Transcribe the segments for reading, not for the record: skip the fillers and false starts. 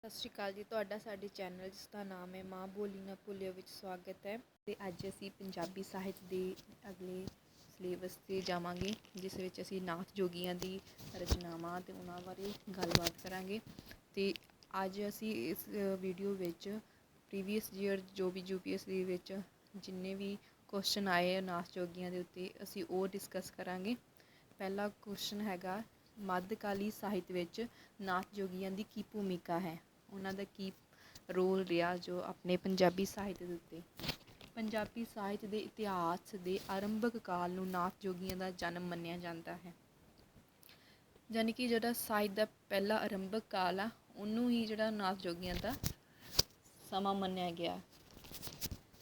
ਸਤਿ ਸ਼੍ਰੀ ਅਕਾਲ ਜੀ। ਤੁਹਾਡਾ ਸਾਡੇ ਚੈਨਲ ਜਿਸ ਦਾ ਨਾਮ ਹੈ ਮਾਂ ਬੋਲੀ ਨਾ ਭੁੱਲਿਓ ਵਿੱਚ ਸਵਾਗਤ ਹੈ। ਅਤੇ ਅੱਜ ਅਸੀਂ ਪੰਜਾਬੀ ਸਾਹਿਤ ਦੇ ਅਗਲੇ ਸਿਲੇਬਸ 'ਤੇ ਜਾਵਾਂਗੇ, ਜਿਸ ਵਿੱਚ ਅਸੀਂ ਨਾਥ ਜੋਗੀਆਂ ਦੀ ਰਚਨਾਵਾਂ ਅਤੇ ਉਹਨਾਂ ਬਾਰੇ ਗੱਲਬਾਤ ਕਰਾਂਗੇ। ਅਤੇ ਅੱਜ ਅਸੀਂ ਇਸ ਵੀਡੀਓ ਵਿੱਚ ਪ੍ਰੀਵੀਅਸ ਈਅਰ ਜੋ ਵੀ UPSC ਵਿੱਚ ਜਿੰਨੇ ਵੀ ਕੁਐਸਚਨ ਆਏ ਨਾਥ ਜੋਗੀਆਂ ਦੇ ਉੱਤੇ ਅਸੀਂ ਉਹ ਡਿਸਕਸ ਕਰਾਂਗੇ। ਪਹਿਲਾ ਕੁਐਸਚਨ ਹੈਗਾ, ਮੱਧਕਾਲੀ ਸਾਹਿਤ ਵਿੱਚ ਨਾਥ ਜੋਗੀਆਂ ਦੀ ਕੀ ਭੂਮਿਕਾ ਹੈ, ਉਹਨਾਂ ਦਾ ਕੀ ਰੋਲ ਰਿਹਾ ਜੋ ਆਪਣੇ ਪੰਜਾਬੀ ਸਾਹਿਤ ਦੇ ਉੱਤੇ। ਪੰਜਾਬੀ ਸਾਹਿਤ ਦੇ ਇਤਿਹਾਸ ਦੇ ਆਰੰਭਕ ਕਾਲ ਨੂੰ ਨਾਥ ਜੋਗੀਆਂ ਦਾ ਜਨਮ ਮੰਨਿਆ ਜਾਂਦਾ ਹੈ। ਯਾਨੀ ਕਿ ਜਿਹੜਾ ਸਾਹਿਤ ਦਾ ਪਹਿਲਾ ਆਰੰਭਕ ਕਾਲ ਆ ਉਹਨੂੰ ਹੀ ਜਿਹੜਾ ਨਾਥ ਜੋਗੀਆਂ ਦਾ ਸਮਾਂ ਮੰਨਿਆ ਗਿਆ।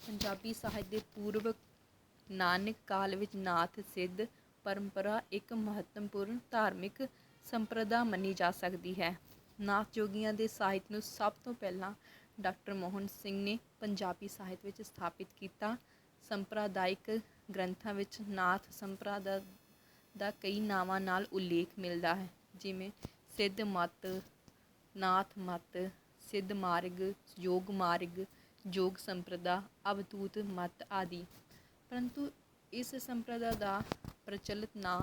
ਪੰਜਾਬੀ ਸਾਹਿਤ ਦੇ ਪੂਰਵ ਨਾਨਕ ਕਾਲ ਵਿੱਚ ਨਾਥ ਸਿੱਧ ਪਰੰਪਰਾ ਇੱਕ ਮਹੱਤਵਪੂਰਨ ਧਾਰਮਿਕ ਸੰਪਰਦਾ ਮੰਨੀ ਜਾ ਸਕਦੀ ਹੈ। ਨਾਥ ਜੋਗੀਆਂ ਦੇ ਸਾਹਿਤ ਨੂੰ ਸਭ ਤੋਂ ਪਹਿਲਾਂ ਡਾਕਟਰ ਮੋਹਨ ਸਿੰਘ ਨੇ ਪੰਜਾਬੀ ਸਾਹਿਤ ਵਿੱਚ ਸਥਾਪਿਤ ਕੀਤਾ। ਸੰਪਰਦਾਇਕ ਗ੍ਰੰਥਾਂ ਵਿੱਚ ਨਾਥ ਸੰਪਰਦਾ ਦਾ ਕਈ ਨਾਵਾਂ ਨਾਲ ਉਲੇਖ ਮਿਲਦਾ ਹੈ, ਜਿਵੇਂ ਸਿੱਧ ਮੱਤ, ਨਾਥ ਮੱਤ, ਸਿੱਧ ਮਾਰਗ, ਯੋਗ ਮਾਰਗ, ਯੋਗ ਸੰਪਰਦਾ, ਅਵਧੂਤ ਮੱਤ ਆਦਿ। ਪਰੰਤੂ ਇਸ ਸੰਪਰਦਾ ਦਾ ਪ੍ਰਚਲਿਤ ਨਾਂ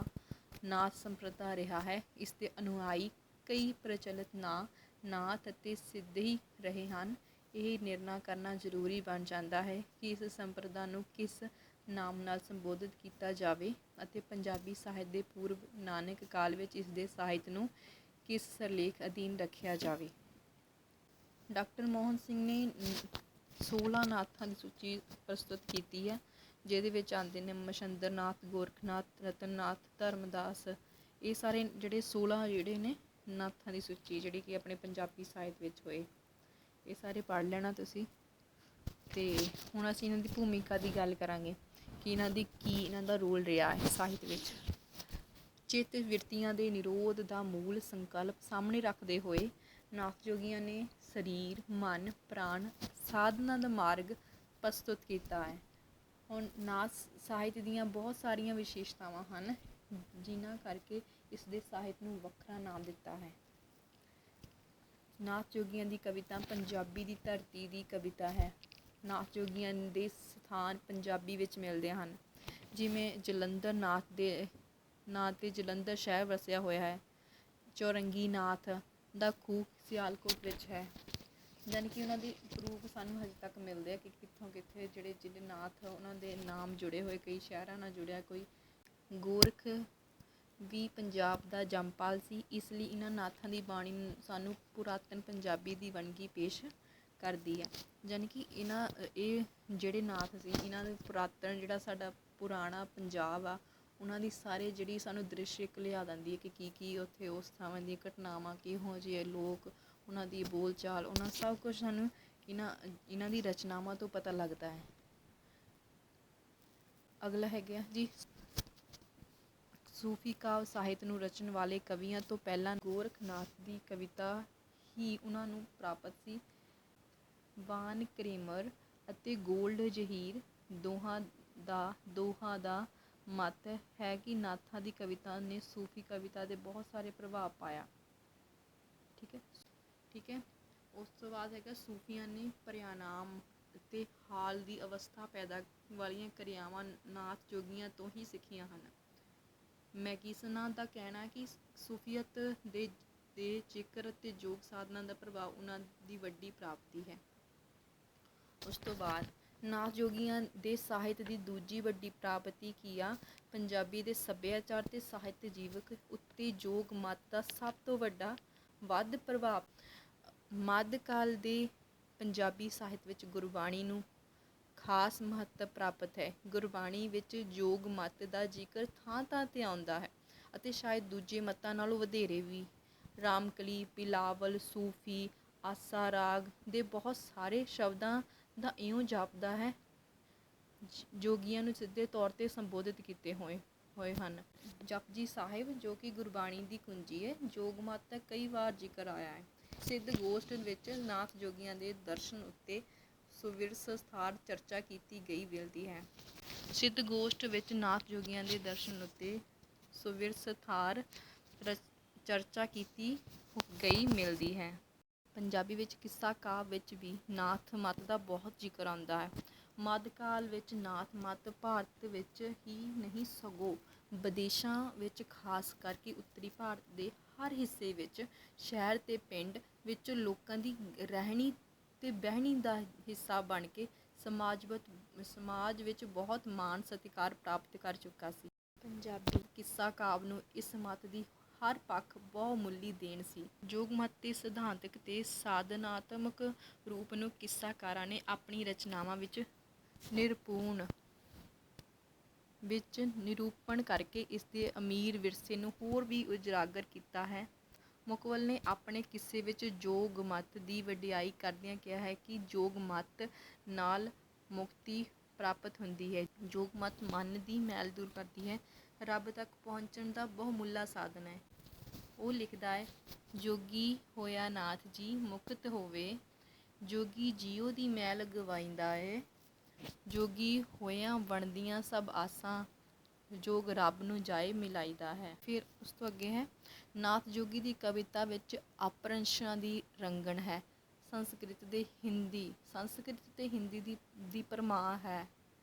ਨਾਥ ਸੰਪਰਦਾ ਰਿਹਾ ਹੈ। ਇਸ ਦੇ ਅਨੁਆਈ ਕਈ ਪ੍ਰਚਲਿਤ ਨਾਂ ਨਾਥ ਅਤੇ ਸਿੱਧ ਹੀ ਰਹੇ ਹਨ। ਇਹ ਨਿਰਣਾ ਕਰਨਾ ਜ਼ਰੂਰੀ ਬਣ ਜਾਂਦਾ ਹੈ ਕਿ ਇਸ ਸੰਪਰਦਾ ਨੂੰ ਕਿਸ ਨਾਮ ਨਾਲ ਸੰਬੋਧਿਤ ਕੀਤਾ ਜਾਵੇ ਅਤੇ ਪੰਜਾਬੀ ਸਾਹਿਤ ਦੇ ਪੂਰਵ ਨਾਨਕ ਕਾਲ ਵਿੱਚ ਇਸ ਦੇ ਸਾਹਿਤ ਨੂੰ ਕਿਸ ਸਿਰਲੇਖ ਅਧੀਨ ਰੱਖਿਆ ਜਾਵੇ। ਡਾਕਟਰ ਮੋਹਨ ਸਿੰਘ ਨੇ 16 ਨਾਥਾਂ ਦੀ ਸੂਚੀ ਪ੍ਰਸਤੁਤ ਕੀਤੀ ਹੈ, ਜਿਹਦੇ ਵਿੱਚ ਆਉਂਦੇ ਨੇ ਮਛੰਦਰ ਨਾਥ, ਗੋਰਖਨਾਥ, ਰਤਨਨਾਥ, ਧਰਮਦਾਸ। ਇਹ ਸਾਰੇ ਜਿਹੜੇ 16 ਜਿਹੜੇ ਨੇ ਨਾਥਾਂ ਦੀ ਸੂਚੀ ਜਿਹੜੀ ਕਿ ਆਪਣੇ ਪੰਜਾਬੀ ਸਾਹਿਤ ਵਿੱਚ ਹੋਏ, ਇਹ ਸਾਰੇ ਪੜ੍ਹ ਲੈਣਾ ਤੁਸੀਂ। ਅਤੇ ਹੁਣ ਅਸੀਂ ਇਹਨਾਂ ਦੀ ਭੂਮਿਕਾ ਦੀ ਗੱਲ ਕਰਾਂਗੇ ਕਿ ਇਹਨਾਂ ਦਾ ਰੋਲ ਰਿਹਾ ਹੈ ਸਾਹਿਤ ਵਿੱਚ। ਚਿੱਤ ਬਿਰਤੀਆਂ ਦੇ ਨਿਰੋਧ ਦਾ ਮੂਲ ਸੰਕਲਪ ਸਾਹਮਣੇ ਰੱਖਦੇ ਹੋਏ ਨਾਥ ਜੋਗੀਆਂ ਨੇ ਸਰੀਰ, ਮਨ, ਪ੍ਰਾਣ, ਸਾਧਨਾ ਦਾ ਮਾਰਗ ਪ੍ਰਸਤੁਤ ਕੀਤਾ ਹੈ। ਹੁਣ ਨਾਥ ਸਾਹਿਤ ਦੀਆਂ ਬਹੁਤ ਸਾਰੀਆਂ ਵਿਸ਼ੇਸ਼ਤਾਵਾਂ ਹਨ, ਜਿਨ੍ਹਾਂ ਕਰਕੇ ਇਸ ਦੇ ਸਾਹਿਤ ਨੂੰ ਵੱਖਰਾ ਨਾਮ ਦਿੱਤਾ ਹੈ। ਨਾਥ ਜੋਗੀਆਂ ਦੀ ਕਵਿਤਾ ਪੰਜਾਬੀ ਦੀ ਧਰਤੀ ਦੀ ਕਵਿਤਾ ਹੈ। ਨਾਥ ਜੋਗੀਆਂ ਦੇ ਸਥਾਨ ਪੰਜਾਬੀ ਵਿੱਚ ਮਿਲਦੇ ਹਨ, ਜਿਵੇਂ ਜਲੰਧਰ ਨਾਥ ਦੇ ਨਾਂ 'ਤੇ ਜਲੰਧਰ ਸ਼ਹਿਰ ਵਸਿਆ ਹੋਇਆ ਹੈ। ਚੌਰੰਗੀ ਨਾਥ ਦਾ ਖੂਹ ਸਿਆਲਕੋਟ ਵਿੱਚ ਹੈ। ਯਾਨੀ ਕਿ ਉਹਨਾਂ ਦੇ ਪ੍ਰੂਫ ਸਾਨੂੰ ਹਜੇ ਤੱਕ ਮਿਲਦੇ ਆ ਕਿ ਕਿੱਥੋਂ ਕਿੱਥੇ ਜਿਹੜੇ ਨਾਥ ਉਹਨਾਂ ਦੇ ਨਾਮ ਜੁੜੇ ਹੋਏ, ਕਈ ਸ਼ਹਿਰਾਂ ਨਾਲ ਜੁੜਿਆ। ਕੋਈ ਗੋਰਖ ਵੀ ਪੰਜਾਬ ਦਾ ਜੰਮਪਲ ਸੀ, ਇਸ ਲਈ ਇਹਨਾਂ ਨਾਥਾਂ ਦੀ ਬਾਣੀ ਸਾਨੂੰ ਪੁਰਾਤਨ ਪੰਜਾਬੀ ਦੀ ਵੰਨਗੀ ਪੇਸ਼ ਕਰਦੀ ਹੈ। ਯਾਨੀ ਕਿ ਇਹ ਜਿਹੜੇ ਨਾਥ ਸੀ, ਇਹਨਾਂ ਦੇ ਪੁਰਾਤਨ ਜਿਹੜਾ ਸਾਡਾ ਪੁਰਾਣਾ ਪੰਜਾਬ ਆ, ਉਹਨਾਂ ਦੀ ਸਾਰੇ ਜਿਹੜੀ ਸਾਨੂੰ ਦ੍ਰਿਸ਼ ਇੱਕ ਲਿਆ ਦਿੰਦੀ ਹੈ ਕਿ ਕੀ ਉੱਥੇ ਉਸ ਥਾਵਾਂ ਦੀਆਂ ਘਟਨਾਵਾਂ, ਕਿਹੋ ਜਿਹੇ ਲੋਕ, ਉਹਨਾਂ ਦੀ ਬੋਲਚਾਲ, ਉਹਨਾਂ ਸਭ ਕੁਛ ਸਾਨੂੰ ਇਹਨਾਂ ਦੀ ਰਚਨਾਵਾਂ ਤੋਂ ਪਤਾ ਲੱਗਦਾ ਹੈ। ਅਗਲਾ ਹੈਗਾ ਜੀ, ਸੂਫੀ ਕਾਵਿ ਸਾਹਿਤ ਨੂੰ ਰਚਣ ਵਾਲੇ ਕਵੀਆਂ ਤੋਂ ਪਹਿਲਾਂ ਗੋਰਖਨਾਥ ਦੀ ਕਵਿਤਾ ਹੀ ਉਹਨਾਂ ਨੂੰ ਪ੍ਰਾਪਤ ਸੀ। ਵਾਨ ਕ੍ਰੇਮਰ ਅਤੇ ਗੋਲਡ ਜ਼ਹੀਰ ਦੋਹਾਂ ਦਾ ਮਤ ਹੈ ਕਿ ਨਾਥਾਂ ਦੀ ਕਵਿਤਾ ਨੇ ਸੂਫੀ ਕਵਿਤਾ ਦੇ ਬਹੁਤ ਸਾਰੇ ਪ੍ਰਭਾਵ ਪਾਇਆ। ਠੀਕ ਹੈ। ਉਸ ਤੋਂ ਬਾਅਦ ਹੈਗਾ, ਸੂਫੀਆਂ ਨੇ ਪਰਿਣਾਮ ਅਤੇ ਹਾਲ ਦੀ ਅਵਸਥਾ ਪੈਦਾ ਵਾਲੀਆਂ ਕਿਰਿਆਵਾਂ ਨਾਥ ਜੋਗੀਆਂ ਤੋਂ ਹੀ ਸਿੱਖੀਆਂ ਹਨ। ਮੈਗੀਸਨਾਂ ਦਾ ਕਹਿਣਾ ਕਿ ਸੂਫੀਅਤ ਦੇ ਜ਼ਿਕਰ ਅਤੇ ਯੋਗ ਸਾਧਨਾ ਦਾ ਪ੍ਰਭਾਵ ਉਹਨਾਂ ਦੀ ਵੱਡੀ ਪ੍ਰਾਪਤੀ ਹੈ। ਉਸ ਤੋਂ ਬਾਅਦ ਨਾਥ ਜੋਗੀਆਂ ਦੇ ਸਾਹਿਤ ਦੀ ਦੂਜੀ ਵੱਡੀ ਪ੍ਰਾਪਤੀ ਕੀ ਆ, ਪੰਜਾਬੀ ਦੇ ਸੱਭਿਆਚਾਰ ਅਤੇ ਸਾਹਿਤ ਜੀਵਕ ਉੱਤੇ ਯੋਗ ਮਤ ਦਾ ਸਭ ਤੋਂ ਵੱਧ ਪ੍ਰਭਾਵ। ਮੱਧਕਾਲ ਦੇ ਪੰਜਾਬੀ ਸਾਹਿਤ ਵਿੱਚ ਗੁਰਬਾਣੀ ਨੂੰ ਖਾਸ ਮਹੱਤਵ ਪ੍ਰਾਪਤ ਹੈ। ਗੁਰਬਾਣੀ ਵਿੱਚ ਯੋਗ ਮਤ ਦਾ ਜ਼ਿਕਰ ਥਾਂ ਥਾਂ 'ਤੇ ਆਉਂਦਾ ਹੈ ਅਤੇ ਸ਼ਾਇਦ ਦੂਜੇ ਮਤਾਂ ਨਾਲੋਂ ਵਧੇਰੇ ਵੀ। ਰਾਮਕਲੀ, ਬਿਲਾਵਲ, ਸੂਫੀ, ਆਸਾ ਰਾਗ ਦੇ ਬਹੁਤ ਸਾਰੇ ਸ਼ਬਦਾਂ ਦਾ ਇਉਂ ਜਾਪਦਾ ਹੈ ਜੋਗੀਆਂ ਨੂੰ ਸਿੱਧੇ ਤੌਰ 'ਤੇ ਸੰਬੋਧਿਤ ਕੀਤੇ ਹੋਏ ਹਨ। ਜਪਜੀ ਸਾਹਿਬ ਜੋ ਕਿ ਗੁਰਬਾਣੀ ਦੀ ਕੁੰਜੀ ਹੈ, ਯੋਗ ਮਤ ਦਾ ਕਈ ਵਾਰ ਜ਼ਿਕਰ ਆਇਆ ਹੈ। ਸਿੱਧ ਗੋਸ਼ਟ ਵਿੱਚ ਨਾਥ ਜੋਗੀਆਂ ਦੇ ਦਰਸ਼ਨ ਉੱਤੇ ਸੁਵਿਰਸਥਾਰ ਚਰਚਾ ਕੀਤੀ ਗਈ ਮਿਲਦੀ ਹੈ। ਸਿੱਧ ਗੋਸ਼ਟ ਵਿੱਚ ਨਾਥ ਜੋਗੀਆਂ ਦੇ ਦਰਸ਼ਨ ਉੱਤੇ ਸੁਵਿਰਸਥਾਰ ਚਰਚਾ ਕੀਤੀ ਗਈ ਮਿਲਦੀ ਹੈ। ਪੰਜਾਬੀ ਵਿੱਚ ਕਿੱਸਾ ਕਾਵਿ ਵਿੱਚ ਵੀ ਨਾਥ ਮੱਤ ਦਾ ਬਹੁਤ ਜ਼ਿਕਰ ਆਉਂਦਾ ਹੈ। ਮੱਧਕਾਲ ਵਿੱਚ ਨਾਥ ਮੱਤ ਭਾਰਤ ਵਿੱਚ ਹੀ ਨਹੀਂ ਸਗੋਂ ਵਿਦੇਸ਼ਾਂ ਵਿੱਚ, ਖਾਸ ਕਰਕੇ ਉੱਤਰੀ ਭਾਰਤ ਦੇ ਹਰ ਹਿੱਸੇ ਵਿੱਚ, ਸ਼ਹਿਰ ਤੇ ਪਿੰਡ ਵਿੱਚ ਲੋਕਾਂ ਦੀ ਰਹਿਣੀ ਤੇ ਬਹਿਣੀ ਦਾ ਹਿੱਸਾ ਬਣ ਕੇ ਸਮਾਜ ਵਿੱਚ ਬਹੁਤ ਮਾਣ ਸਤਿਕਾਰ ਪ੍ਰਾਪਤ ਕਰ ਚੁੱਕਾ ਸੀ। ਪੰਜਾਬੀ ਕਿੱਸਾ ਕਾਵਿ ਨੂੰ ਇਸ ਮੱਤ ਦੀ ਹਰ ਪੱਖ ਬਹੁਮੁੱਲੀ ਦੇਣ ਸੀ। ਜੋਗ ਮੱਤ ਦੇ ਸਿਧਾਂਤਕ ਤੇ ਸਾਧਨਾਤਮਕ ਰੂਪ ਨੂੰ ਕਿੱਸਾਕਾਰਾਂ ਨੇ ਆਪਣੀ ਰਚਨਾਵਾਂ ਵਿੱਚ ਨਿਰੂਪਣ ਕਰਕੇ ਇਸ ਦੇ ਅਮੀਰ ਵਿਰਸੇ ਨੂੰ ਹੋਰ ਵੀ ਉਜਾਗਰ ਕੀਤਾ ਹੈ। ਮੁਕਬਲ ਨੇ ਆਪਣੇ ਕਿੱਸੇ ਵਿੱਚ ਜੋਗ ਮੱਤ ਦੀ ਵਡਿਆਈ ਕਰਦਿਆਂ ਕਿਹਾ ਹੈ ਕਿ ਜੋਗ ਮੱਤ ਨਾਲ ਮੁਕਤੀ ਪ੍ਰਾਪਤ ਹੁੰਦੀ ਹੈ। ਜੋਗ ਮੱਤ ਮਨ ਦੀ ਮੈਲ ਦੂਰ ਕਰਦੀ ਹੈ, ਰੱਬ ਤੱਕ ਪਹੁੰਚਣ ਦਾ ਬਹੁਮੁੱਲਾ ਸਾਧਨ ਹੈ। ਉਹ ਲਿਖਦਾ ਹੈ, ਜੋਗੀ ਹੋਇਆ ਨਾਥ ਜੀ ਮੁਕਤ ਹੋਵੇ, ਜੋਗੀ ਜੀਉ ਦੀ ਮੈਲ ਗਵਾਈਂਦਾ ਏ, ਜੋਗੀ ਹੋਇਆਂ ਬਣਦੀਆਂ ਸਭ ਆਸਾਂ, ਜੋਗ ਰੱਬ ਨੂੰ ਜਾਏ ਮਿਲਾਈਦਾ ਹੈ। ਫਿਰ ਉਸ ਤੋਂ ਅੱਗੇ ਹੈ, ਨਾਥ ਜੋਗੀ ਦੀ ਕਵਿਤਾ ਵਿੱਚ ਅਪਭ੍ਰੰਸ਼ਾਂ ਦੀ ਰੰਗਣ ਹੈ। ਸੰਸਕ੍ਰਿਤ ਤੇ ਹਿੰਦੀ ਦੀ ਪਰਮਾਰ ਹੈ।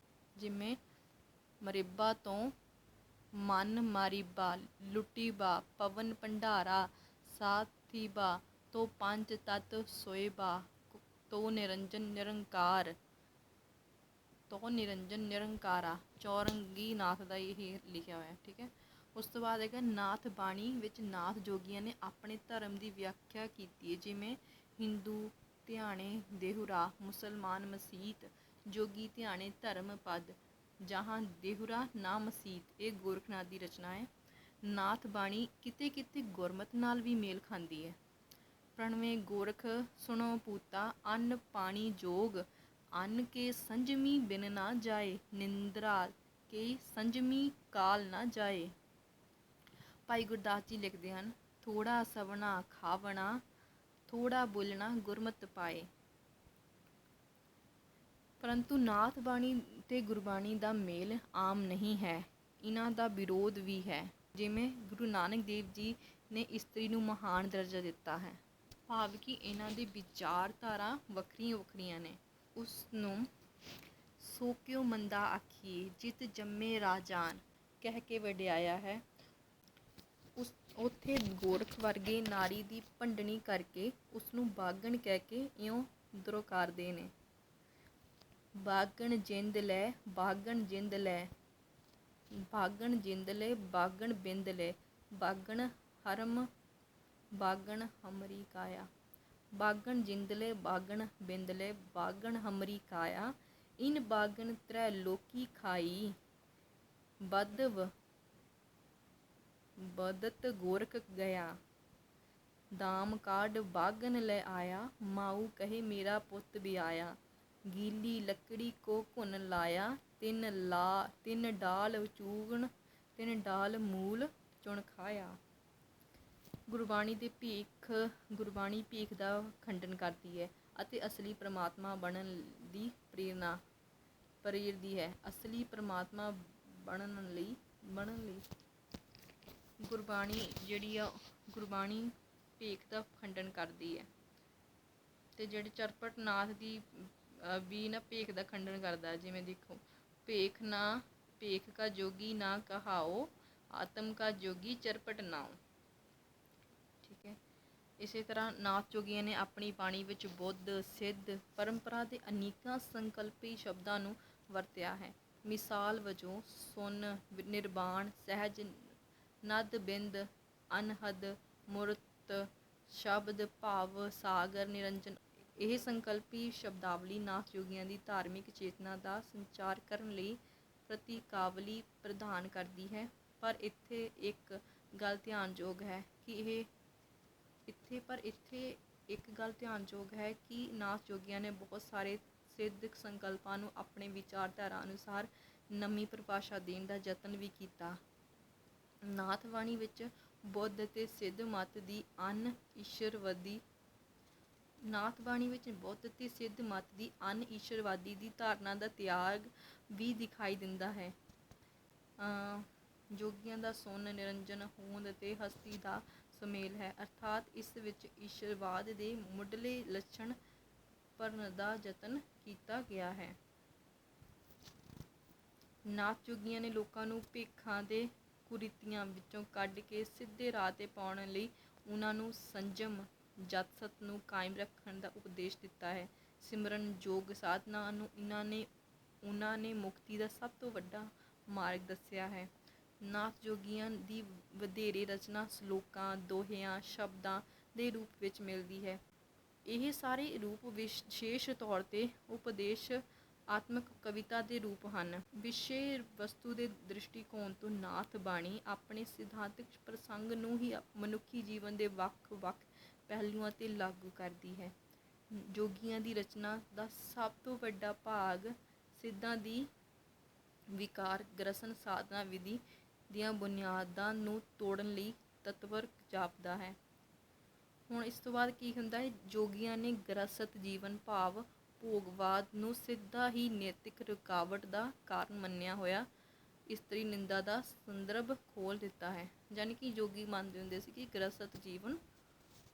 ਜਿਵੇਂ ਮਰੀਬਾ ਤੋਂ ਮਨ ਮਾਰੀਬਾ, ਲੁਟੀਬਾ, ਪਵਨ ਭੰਡਾਰਾ, ਸਾਥੀਬਾ ਤੋਂ ਪੰਜ ਤਤ ਸੋਇਬਾ, ਤੋਂ ਨਿਰੰਜਨ ਨਿਰੰਕਾਰਾ। ਚੌਰੰਗੀ ਨਾਥ ਦਾ ਇਹ ਲਿਖਿਆ ਹੋਇਆ, ਠੀਕ ਹੈ। ਉਸ ਤੋਂ ਬਾਅਦ ਹੈਗਾ ਨਾਥ ਬਾਣੀ ਵਿੱਚ ਨਾਥ ਜੋਗੀਆਂ ਨੇ ਆਪਣੇ ਧਰਮ ਦੀ ਵਿਆਖਿਆ ਕੀਤੀ ਹੈ। ਜਿਵੇਂ ਹਿੰਦੂ ਧਿਆਣੇ ਦੇਹੁਰਾ, ਮੁਸਲਮਾਨ ਮਸੀਤ, ਜੋਗੀ ਧਿਆਣੇ ਧਰਮ ਪਦ, ਜਹਾਂ ਦੇਹੁਰਾ ਨਾ ਮਸੀਤ। ਇਹ ਗੋਰਖਨਾਥ ਦੀ ਰਚਨਾ ਹੈ। ਨਾਥ ਬਾਣੀ ਕਿਤੇ ਕਿਤੇ ਗੁਰਮਤਿ ਨਾਲ ਵੀ ਮੇਲ ਖਾਂਦੀ ਹੈ। ਪ੍ਰਣਵੇਂ ਗੋਰਖ ਸੁਣੋ ਪੂਤਾ, ਅੰਨ ਪਾਣੀ ਜੋਗ, ਅੰਨ ਕੇ ਸੰਜਮੀ ਬਿਨ ਨਾ ਜਾਏ, ਨਿੰਦਰਾ ਕੇ ਸੰਜਮੀ ਕਾਲ ਨਾ ਜਾਏ। ਭਾਈ ਗੁਰਦਾਸ ਜੀ ਲਿਖਦੇ ਹਨ, ਥੋੜਾ ਸਵਣਾ ਖਾਵਣਾ, ਥੋੜਾ ਬੋਲਣਾ ਗੁਰਮਤਿ ਪਾਏ। ਪਰੰਤੂ ਨਾਥ ਬਾਣੀ ਤੇ ਗੁਰਬਾਣੀ ਦਾ ਮੇਲ ਆਮ ਨਹੀਂ ਹੈ, ਇਹਨਾਂ ਦਾ ਵਿਰੋਧ ਵੀ ਹੈ। ਜਿਵੇਂ ਗੁਰੂ ਨਾਨਕ ਦੇਵ ਜੀ ਨੇ ਇਸਤਰੀ ਨੂੰ ਮਹਾਨ ਦਰਜਾ ਦਿੱਤਾ ਹੈ, ਭਾਵ ਕਿ ਇਹਨਾਂ ਦੀ ਵਿਚਾਰਧਾਰਾ ਵੱਖਰੀਆਂ ਨੇ। ਉਸ ਨੂੰ ਸੋ ਕਿਉ ਮੰਦਾ ਆਖੀਏ, ਜਿਤ ਜੰਮੇ ਰਾਜਾਨ ਕਹਿ ਕੇ ਵਡਿਆਇਆ ਹੈ। ਉੱਥੇ ਗੋਰਖ ਵਰਗੇ ਨਾਰੀ ਦੀ ਭੰਡਣੀ ਕਰਕੇ ਉਸਨੂੰ ਬਾਗਣ ਕਹਿ ਕੇ ਇਉਂ ਦੁਰਕਾਰਦੇ ਨੇ। ਬਾਗਣ ਜਿੰਦ ਲੈ, ਬਾਗਣ ਜਿੰਦ ਲੈ, ਬਾਗਣ ਜਿੰਦ ਲੈ, ਬਾਗਣ ਬਿੰਦ ਲੈ, ਬਾਗਣ ਹਰਮ, ਬਾਗਣ ਹਮਰੀ ਕਾਇਆ। ਬਾਗਣ ਜਿੰਦ ਲੈ, ਬਾਗਣ ਬਿੰਦ ਲੈ, ਬਾਗਣ ਹਮਰੀ ਕਾਇਆ, ਇਨ ਬਾਗਣ ਤ੍ਰੈ ਲੋਕੀ ਖਾਈ, ਬਦਤ ਗੋਰਖ ਗਿਆ। ਦਾਮ ਕਾਢ ਬਾਗਣ ਲੈ ਆਇਆ, ਮਾਊ ਕਹੇ ਮੇਰਾ ਪੁੱਤ ਵਿਆਇਆ, ਗੀਲੀ ਲੱਕੜੀ ਕੋ ਘੁਨ ਲਾਇਆ, ਤਿੰਨ ਡਾਲ ਮੂਲ ਚੁਣ ਖਾਇਆ। ਗੁਰਬਾਣੀ ਭੀਖ ਦਾ ਖੰਡਨ ਕਰਦੀ ਹੈ ਅਤੇ ਅਸਲੀ ਪਰਮਾਤਮਾ ਬਣਨ ਦੀ ਪ੍ਰੇਰਦੀ ਹੈ। ਅਸਲੀ ਪਰਮਾਤਮਾ ਬਣਨ ਲਈ ਗੁਰਬਾਣੀ ਭੀਖ ਦਾ ਖੰਡਨ ਕਰਦੀ ਹੈ। ਤੇ ਜਿਹੜੇ ਚਰਪਟ ਨਾਥ ਦੀ ਵੀ ਨਾ ਭੇਖ ਦਾ ਖੰਡਨ ਕਰਦਾ। ਜਿਵੇਂ ਦੇਖੋ, ਭੇਖ ਕਾ ਜੋਗੀ ਨਾ ਕਹਾਓ, ਆਤਮ ਕਾ ਜੋਗੀ ਚਰਪਟ ਨਾਓ। ਠੀਕ ਹੈ। ਇਸੇ ਤਰ੍ਹਾਂ ਨਾਥ ਜੋਗੀਆਂ ਨੇ ਆਪਣੀ ਬਾਣੀ ਵਿੱਚ ਬੁੱਧ, ਸਿੱਧ, ਪਰੰਪਰਾ ਦੇ ਅਨੇਕਾਂ ਸੰਕਲਪੀ ਸ਼ਬਦਾਂ ਨੂੰ ਵਰਤਿਆ ਹੈ। ਮਿਸਾਲ ਵਜੋਂ ਸੁਨ, ਨਿਰਵਾਣ, ਸਹਿਜ, ਨਦ, ਬਿੰਦ, ਅਨਹਦ, ਮੂਰਤ, ਸ਼ਬਦ, ਭਾਵ, ਸਾਗਰ, ਨਿਰੰਜਨ। ਇਹ ਸੰਕਲਪੀ ਸ਼ਬਦਾਵਲੀ ਨਾਥ ਜੋਗੀਆਂ ਦੀ ਧਾਰਮਿਕ ਚੇਤਨਾ ਦਾ ਸੰਚਾਰ ਕਰਨ ਲਈ ਪ੍ਰਤੀਕਾਵਲੀ ਪ੍ਰਦਾਨ ਕਰਦੀ ਹੈ। ਪਰ ਇੱਥੇ ਇੱਕ ਗੱਲ ਧਿਆਨਯੋਗ ਹੈ ਕਿ ਨਾਥ ਜੋਗੀਆਂ ਨੇ ਬਹੁਤ ਸਾਰੇ ਸਿੱਧ ਸੰਕਲਪਾਂ ਨੂੰ ਆਪਣੇ ਵਿਚਾਰਧਾਰਾ ਅਨੁਸਾਰ ਨਵੀਂ ਪਰਿਭਾਸ਼ਾ ਦੇਣ ਦਾ ਯਤਨ ਵੀ ਕੀਤਾ। ਨਾਥ ਬਾਣੀ ਵਿੱਚ ਬੁੱਧ ਅਤੇ ਸਿੱਧ ਮੱਤ ਦੀ ਅਨ-ਈਸ਼ਵਰਵਾਦੀ ਦੀ ਧਾਰਨਾ ਦਾ ਤਿਆਗ ਵੀ ਦਿਖਾਈ ਦਿੰਦਾ ਹੈ। ਜੋਗੀਆਂ ਦਾ ਸੁੰਨ, ਨਿਰੰਜਨ, ਹੋਂਦ ਅਤੇ ਹਸਤੀ ਦਾ ਸੁਮੇਲ ਹੈ, ਅਰਥਾਤ ਇਸ ਵਿੱਚ ਈਸ਼ਵਰਵਾਦ ਦੇ ਮੁੱਢਲੇ ਲੱਛਣ ਭਰਨ ਦਾ ਯਤਨ ਕੀਤਾ ਗਿਆ ਹੈ। ਨਾਥ ਜੋਗੀਆਂ ਨੇ ਲੋਕਾਂ ਨੂੰ ਭੇਖਾਂ ਦੇ ਕੁਰੀਤੀਆਂ ਵਿੱਚੋਂ ਕੱਢ ਕੇ ਸਿੱਧੇ ਰਾਹ 'ਤੇ ਪਾਉਣ ਲਈ ਉਹਨਾਂ ਨੂੰ ਸੰਜਮ ਜਤਸਤ ਨੂੰ ਕਾਇਮ ਰੱਖਣ ਦਾ ਉਪਦੇਸ਼ ਦਿੱਤਾ ਹੈ। ਸਿਮਰਨ ਯੋਗ ਸਾਧਨਾ ਨੂੰ ਉਹਨਾਂ ਨੇ ਮੁਕਤੀ ਦਾ ਸਭ ਤੋਂ ਵੱਡਾ ਮਾਰਗ ਦੱਸਿਆ ਹੈ। ਨਾਥ ਜੋਗੀਆਂ ਦੀ ਵਧੇਰੇ ਰਚਨਾ ਸਲੋਕਾਂ, ਦੋਹਿਆਂ, ਸ਼ਬਦਾਂ ਦੇ ਰੂਪ ਵਿੱਚ ਮਿਲਦੀ ਹੈ। ਇਹ ਸਾਰੇ ਰੂਪ ਵਿਸ਼ੇਸ਼ ਤੌਰ 'ਤੇ ਉਪਦੇਸ਼ ਆਤਮਕ ਕਵਿਤਾ ਦੇ ਰੂਪ ਹਨ। ਵਿਸ਼ੇ ਵਸਤੂ ਦੇ ਦ੍ਰਿਸ਼ਟੀਕੋਣ ਤੋਂ ਨਾਥ ਬਾਣੀ ਆਪਣੇ ਸਿਧਾਂਤਕ ਪ੍ਰਸੰਗ ਨੂੰ ਹੀ ਮਨੁੱਖੀ ਜੀਵਨ ਦੇ ਵੱਖ-ਵੱਖ ਪਹਿਲੂਆਂ 'ਤੇ ਲਾਗੂ ਕਰਦੀ ਹੈ। ਜੋਗੀਆਂ ਦੀ ਰਚਨਾ ਦਾ ਸਭ ਤੋਂ ਵੱਡਾ ਭਾਗ ਸਿੱਧਾਂ ਦੀ ਵਿਕਾਰ ਗ੍ਰਸਨ ਸਾਧਨਾ ਵਿਧੀ ਦੀਆਂ ਬੁਨਿਆਦਾਂ ਨੂੰ ਤੋੜਨ ਲਈ ਤਤਪਰ ਜਾਪਦਾ ਹੈ। ਹੁਣ ਇਸ ਤੋਂ ਬਾਅਦ ਕੀ ਹੁੰਦਾ ਹੈ, ਜੋਗੀਆਂ ਨੇ ਗ੍ਰਸਤ ਜੀਵਨ ਭਾਵ ਭੋਗਵਾਦ ਨੂੰ ਸਿੱਧਾ ਹੀ ਨੈਤਿਕ ਰੁਕਾਵਟ ਦਾ ਕਾਰਨ ਮੰਨਿਆ ਹੋਇਆ ਇਸਤਰੀ ਨਿੰਦਾ ਦਾ ਸੰਦਰਭ ਖੋਲ੍ਹ ਦਿੱਤਾ ਹੈ। ਯਾਨੀ ਕਿ ਜੋਗੀ ਮੰਨਦੇ ਹੁੰਦੇ ਸੀ ਕਿ ਗ੍ਰਸਤ ਜੀਵਨ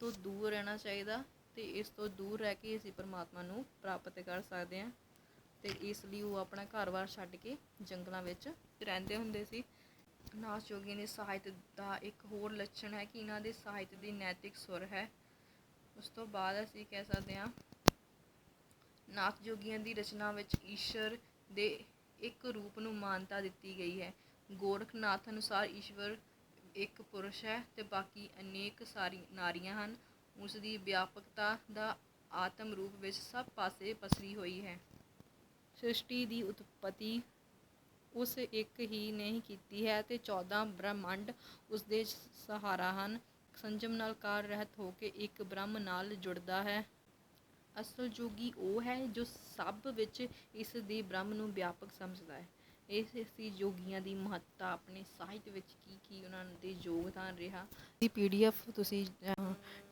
ਤੋਂ ਦੂਰ ਰਹਿਣਾ ਚਾਹੀਦਾ ਅਤੇ ਇਸ ਤੋਂ ਦੂਰ ਰਹਿ ਕੇ ਅਸੀਂ ਪਰਮਾਤਮਾ ਨੂੰ ਪ੍ਰਾਪਤ ਕਰ ਸਕਦੇ ਹਾਂ, ਅਤੇ ਇਸ ਲਈ ਉਹ ਆਪਣਾ ਘਰ-ਬਾਰ ਛੱਡ ਕੇ ਜੰਗਲਾਂ ਵਿੱਚ ਰਹਿੰਦੇ ਹੁੰਦੇ ਸੀ। ਨਾਥ ਜੋਗੀਆਂ ਦੇ ਸਾਹਿਤ ਦਾ ਇੱਕ ਹੋਰ ਲੱਛਣ ਹੈ ਕਿ ਇਹਨਾਂ ਦੇ ਸਾਹਿਤ ਦੀ ਨੈਤਿਕ ਸੁਰ ਹੈ। ਉਸ ਤੋਂ ਬਾਅਦ ਅਸੀਂ ਕਹਿ ਸਕਦੇ ਹਾਂ, ਨਾਥ ਜੋਗੀਆਂ ਦੀ ਰਚਨਾ ਵਿੱਚ ਈਸ਼ਵਰ ਦੇ ਇੱਕ ਰੂਪ ਨੂੰ ਮਾਨਤਾ ਦਿੱਤੀ ਗਈ ਹੈ। ਗੋਰਖਨਾਥ ਅਨੁਸਾਰ ਈਸ਼ਵਰ ਇੱਕ ਪੁਰਸ਼ ਹੈ ਅਤੇ ਬਾਕੀ ਅਨੇਕ ਨਾਰੀਆਂ ਹਨ। ਉਸ ਦੀ ਵਿਆਪਕਤਾ ਦਾ ਆਤਮ ਰੂਪ ਵਿੱਚ ਸਭ ਪਾਸੇ ਪਸਰੀ ਹੋਈ ਹੈ। ਸ੍ਰਿਸ਼ਟੀ ਦੀ ਉਤਪਤੀ ਉਸ ਇੱਕ ਹੀ ਨੇ ਕੀਤੀ ਹੈ ਅਤੇ 14 ਬ੍ਰਹਿਮੰਡ ਉਸ ਦੇ ਸਹਾਰਾ ਹਨ। ਸੰਜਮ ਨਾਲ ਕਾਲ ਰਹਿਤ ਹੋ ਕੇ ਇੱਕ ਬ੍ਰਹਮ ਨਾਲ ਜੁੜਦਾ ਹੈ। ਅਸਲ ਜੋਗੀ ਉਹ ਹੈ ਜੋ ਸਭ ਵਿੱਚ ਇਸ ਦੇ ਬ੍ਰਹਮ ਨੂੰ ਵਿਆਪਕ ਸਮਝਦਾ ਹੈ। ਇਹ ਸੀ ਜੋਗੀਆਂ ਦੀ ਮਹੱਤਤਾ, ਆਪਣੇ ਸਾਹਿਤ ਵਿੱਚ ਕੀ ਉਹਨਾਂ ਦੇ ਯੋਗਦਾਨ ਰਿਹਾ। ਦੀ PDF ਤੁਸੀਂ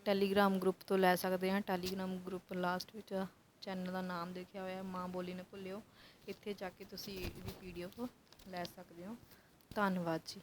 ਟੈਲੀਗ੍ਰਾਮ ਗਰੁੱਪ ਤੋਂ ਲੈ ਸਕਦੇ ਹਾਂ। ਟੈਲੀਗ੍ਰਾਮ ਗਰੁੱਪ ਲਾਸਟ ਵਿੱਚ ਚੈਨਲ ਦਾ ਨਾਮ ਲਿਖਿਆ ਹੋਇਆ, ਮਾਂ ਬੋਲੀ ਨਾ ਭੁੱਲਿਓ। ਇੱਥੇ ਜਾ ਕੇ ਤੁਸੀਂ ਇਹਦੀ PDF ਲੈ ਸਕਦੇ ਹੋ। ਧੰਨਵਾਦ ਜੀ।